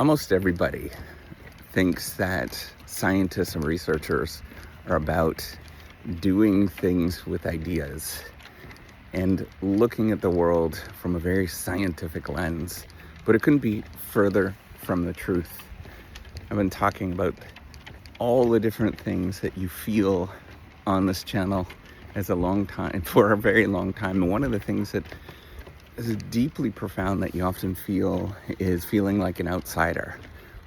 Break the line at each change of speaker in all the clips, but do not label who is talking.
Almost everybody thinks that scientists and researchers are about doing things with ideas and looking at the world from a very scientific lens, but it couldn't be further from the truth. I've been talking about all the different things that you feel on this channel for a very long time. And one of the things that is deeply profound that you often feel is feeling like an outsider,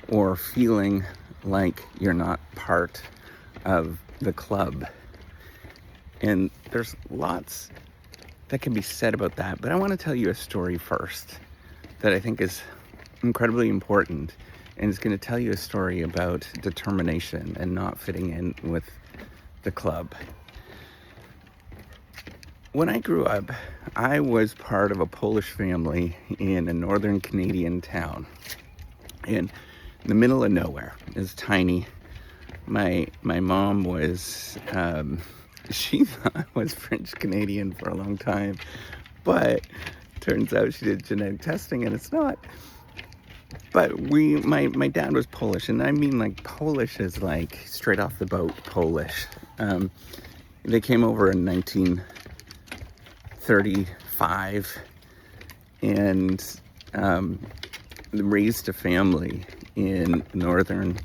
or feeling like you're not part of the club. And there's lots that can be said about that, but I want to tell you a story first that I think is incredibly important, and it's going to tell you a story about determination and not fitting in with the club. When I grew up, I was part of a Polish family in a northern Canadian town in the middle of nowhere. It was tiny. My mom was, she thought I was French Canadian for a long time, but turns out she did genetic testing and it's not. But my dad was Polish, and I mean like Polish is like straight off the boat Polish. They came over in 1935 and raised a family in northern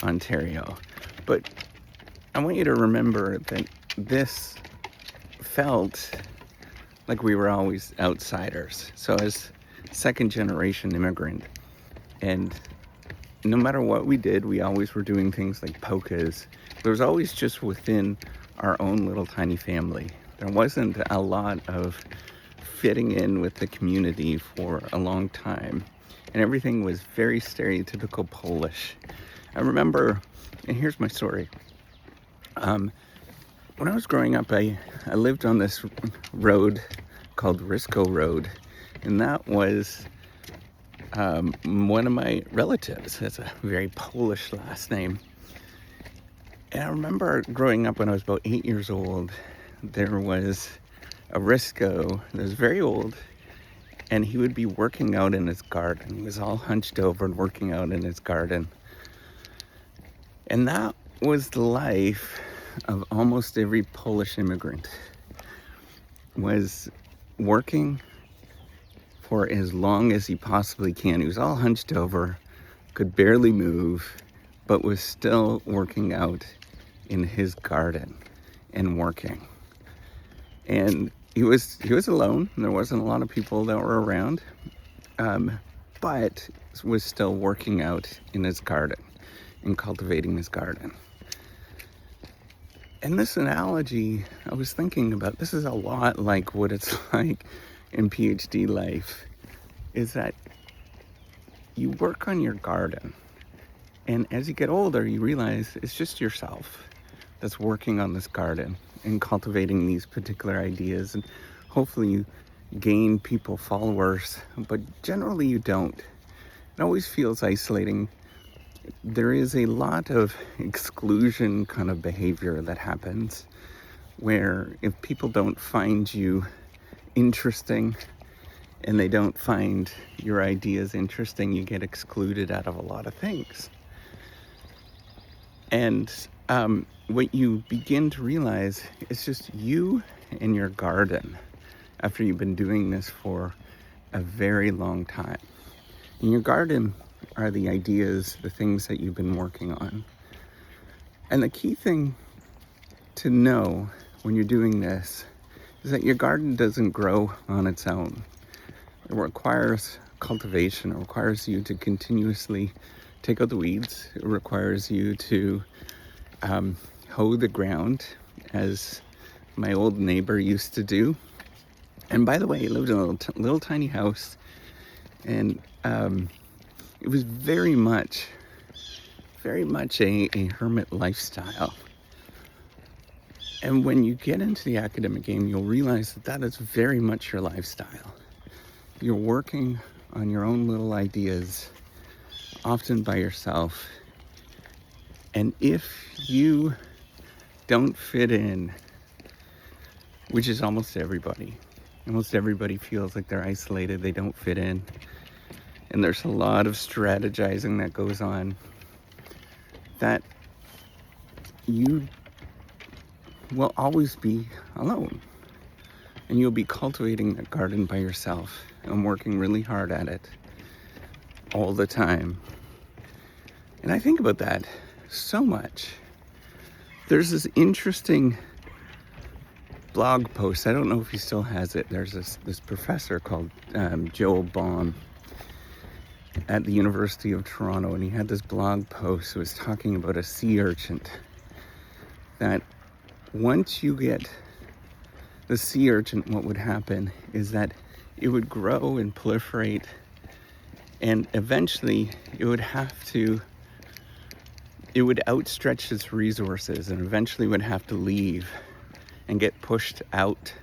Ontario. But I want you to remember that this felt like we were always outsiders. So as second generation immigrant, and no matter what we did, we always were doing things like polkas. There was always just within our own little tiny family. There wasn't a lot of fitting in with the community for a long time. And everything was very stereotypical Polish. I remember, and here's my story. When I was growing up, I lived on this road called Risco Road. And that was one of my relatives. That's a very Polish last name. And I remember growing up when I was about 8 years old, there was a Risco that was very old, and he would be working out in his garden. He was all hunched over and working out in his garden. And that was the life of almost every Polish immigrant, was working for as long as he possibly can. He was all hunched over, could barely move, but was still working out in his garden and working. And he was alone. There wasn't a lot of people that were around, but was still working out in his garden and cultivating his garden. And this analogy I was thinking about, this is a lot like what it's like in PhD life, is that you work on your garden, and as you get older you realize it's just yourself that's working on this garden and cultivating these particular ideas, and hopefully you gain people, followers, but generally you don't. It always feels isolating. There is a lot of exclusion kind of behavior that happens, where if people don't find you interesting and they don't find your ideas interesting, you get excluded out of a lot of things. And what you begin to realize is just you and your garden after you've been doing this for a very long time. In your garden are the ideas, the things that you've been working on. And the key thing to know when you're doing this is that your garden doesn't grow on its own. It requires cultivation. It requires you to continuously take out the weeds. It requires you to hoe the ground, as my old neighbor used to do. And by the way, he lived in a little tiny house, and it was very much a hermit lifestyle. And when you get into the academic game, you'll realize that is very much your lifestyle. You're working on your own little ideas, often by yourself. And if you don't fit in, which is almost everybody feels like they're isolated, they don't fit in. and there's a lot of strategizing that goes on, that you will always be alone. And you'll be cultivating that garden by yourself and working really hard at it all the time. And I think about that so much. There's this interesting blog post. I don't know if he still has it. There's this professor called Joel Baum at the University of Toronto, and he had this blog post that was talking about a sea urchin, that once you get the sea urchin, what would happen is that it would grow and proliferate, and eventually it would outstretch its resources, and eventually would have to leave and get pushed out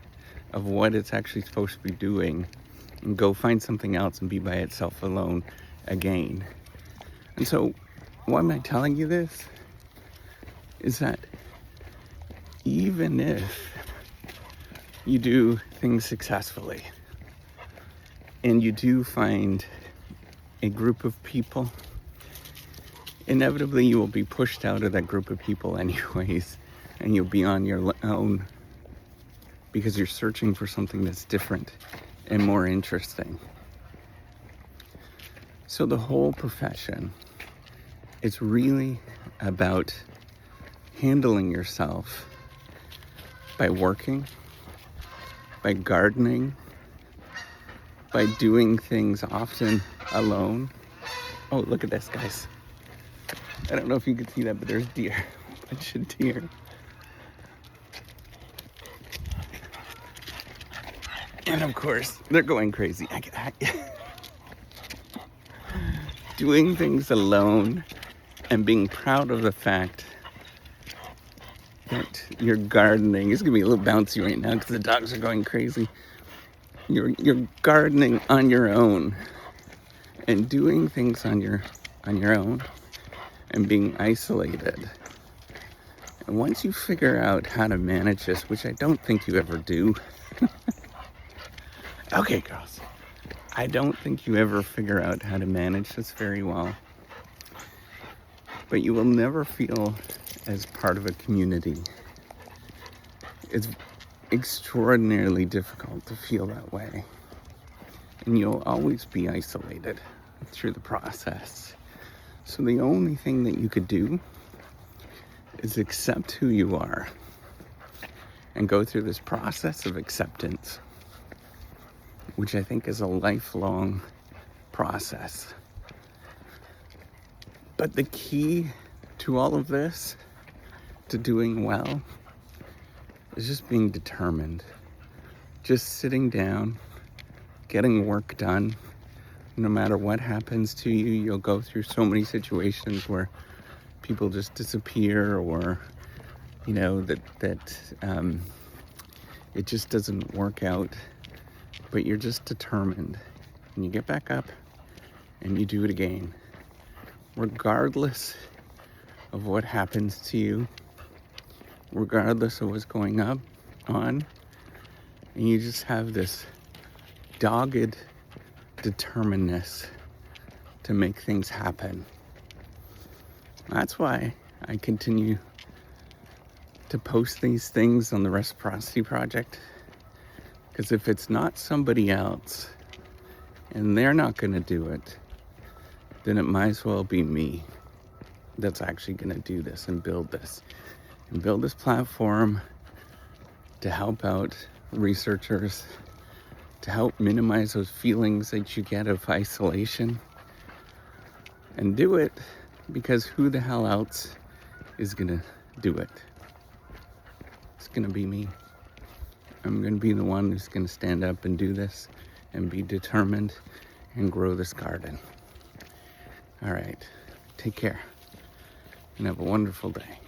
of what it's actually supposed to be doing and go find something else and be by itself alone again. And so why am I telling you this? Is that even if you do things successfully and you do find a group of people, inevitably you will be pushed out of that group of people anyways, and you'll be on your own because you're searching for something that's different and more interesting. So the whole profession is really about handling yourself by working, by gardening, by doing things often alone. Oh, look at this, guys. I don't know if you can see that, but there's deer. A bunch of deer. And of course, they're going crazy. Doing things alone and being proud of the fact that you're gardening. It's gonna be a little bouncy right now because the dogs are going crazy. You're gardening on your own and doing things on your own and being isolated. And once you figure out how to manage this, which I don't think you ever do. Okay, girls. I don't think you ever figure out how to manage this very well. But you will never feel as part of a community. It's extraordinarily difficult to feel that way. And you'll always be isolated through the process. So the only thing that you could do is accept who you are and go through this process of acceptance, which I think is a lifelong process. But the key to all of this, to doing well, is just being determined. Just sitting down, getting work done. No matter what happens to you, you'll go through so many situations where people just disappear, or that it just doesn't work out. But you're just determined, and you get back up and you do it again, regardless of what happens to you, regardless of what's going on, and you just have this dogged determinedness to make things happen. That's why I continue to post these things on the Reciprocity Project. Because if it's not somebody else, and they're not going to do it, then it might as well be me that's actually going to do this and build this platform to help out researchers, to help minimize those feelings that you get of isolation, and do it because who the hell else is going to do it? It's going to be me. I'm going to be the one who's going to stand up and do this and be determined and grow this garden. All right. Take care and have a wonderful day.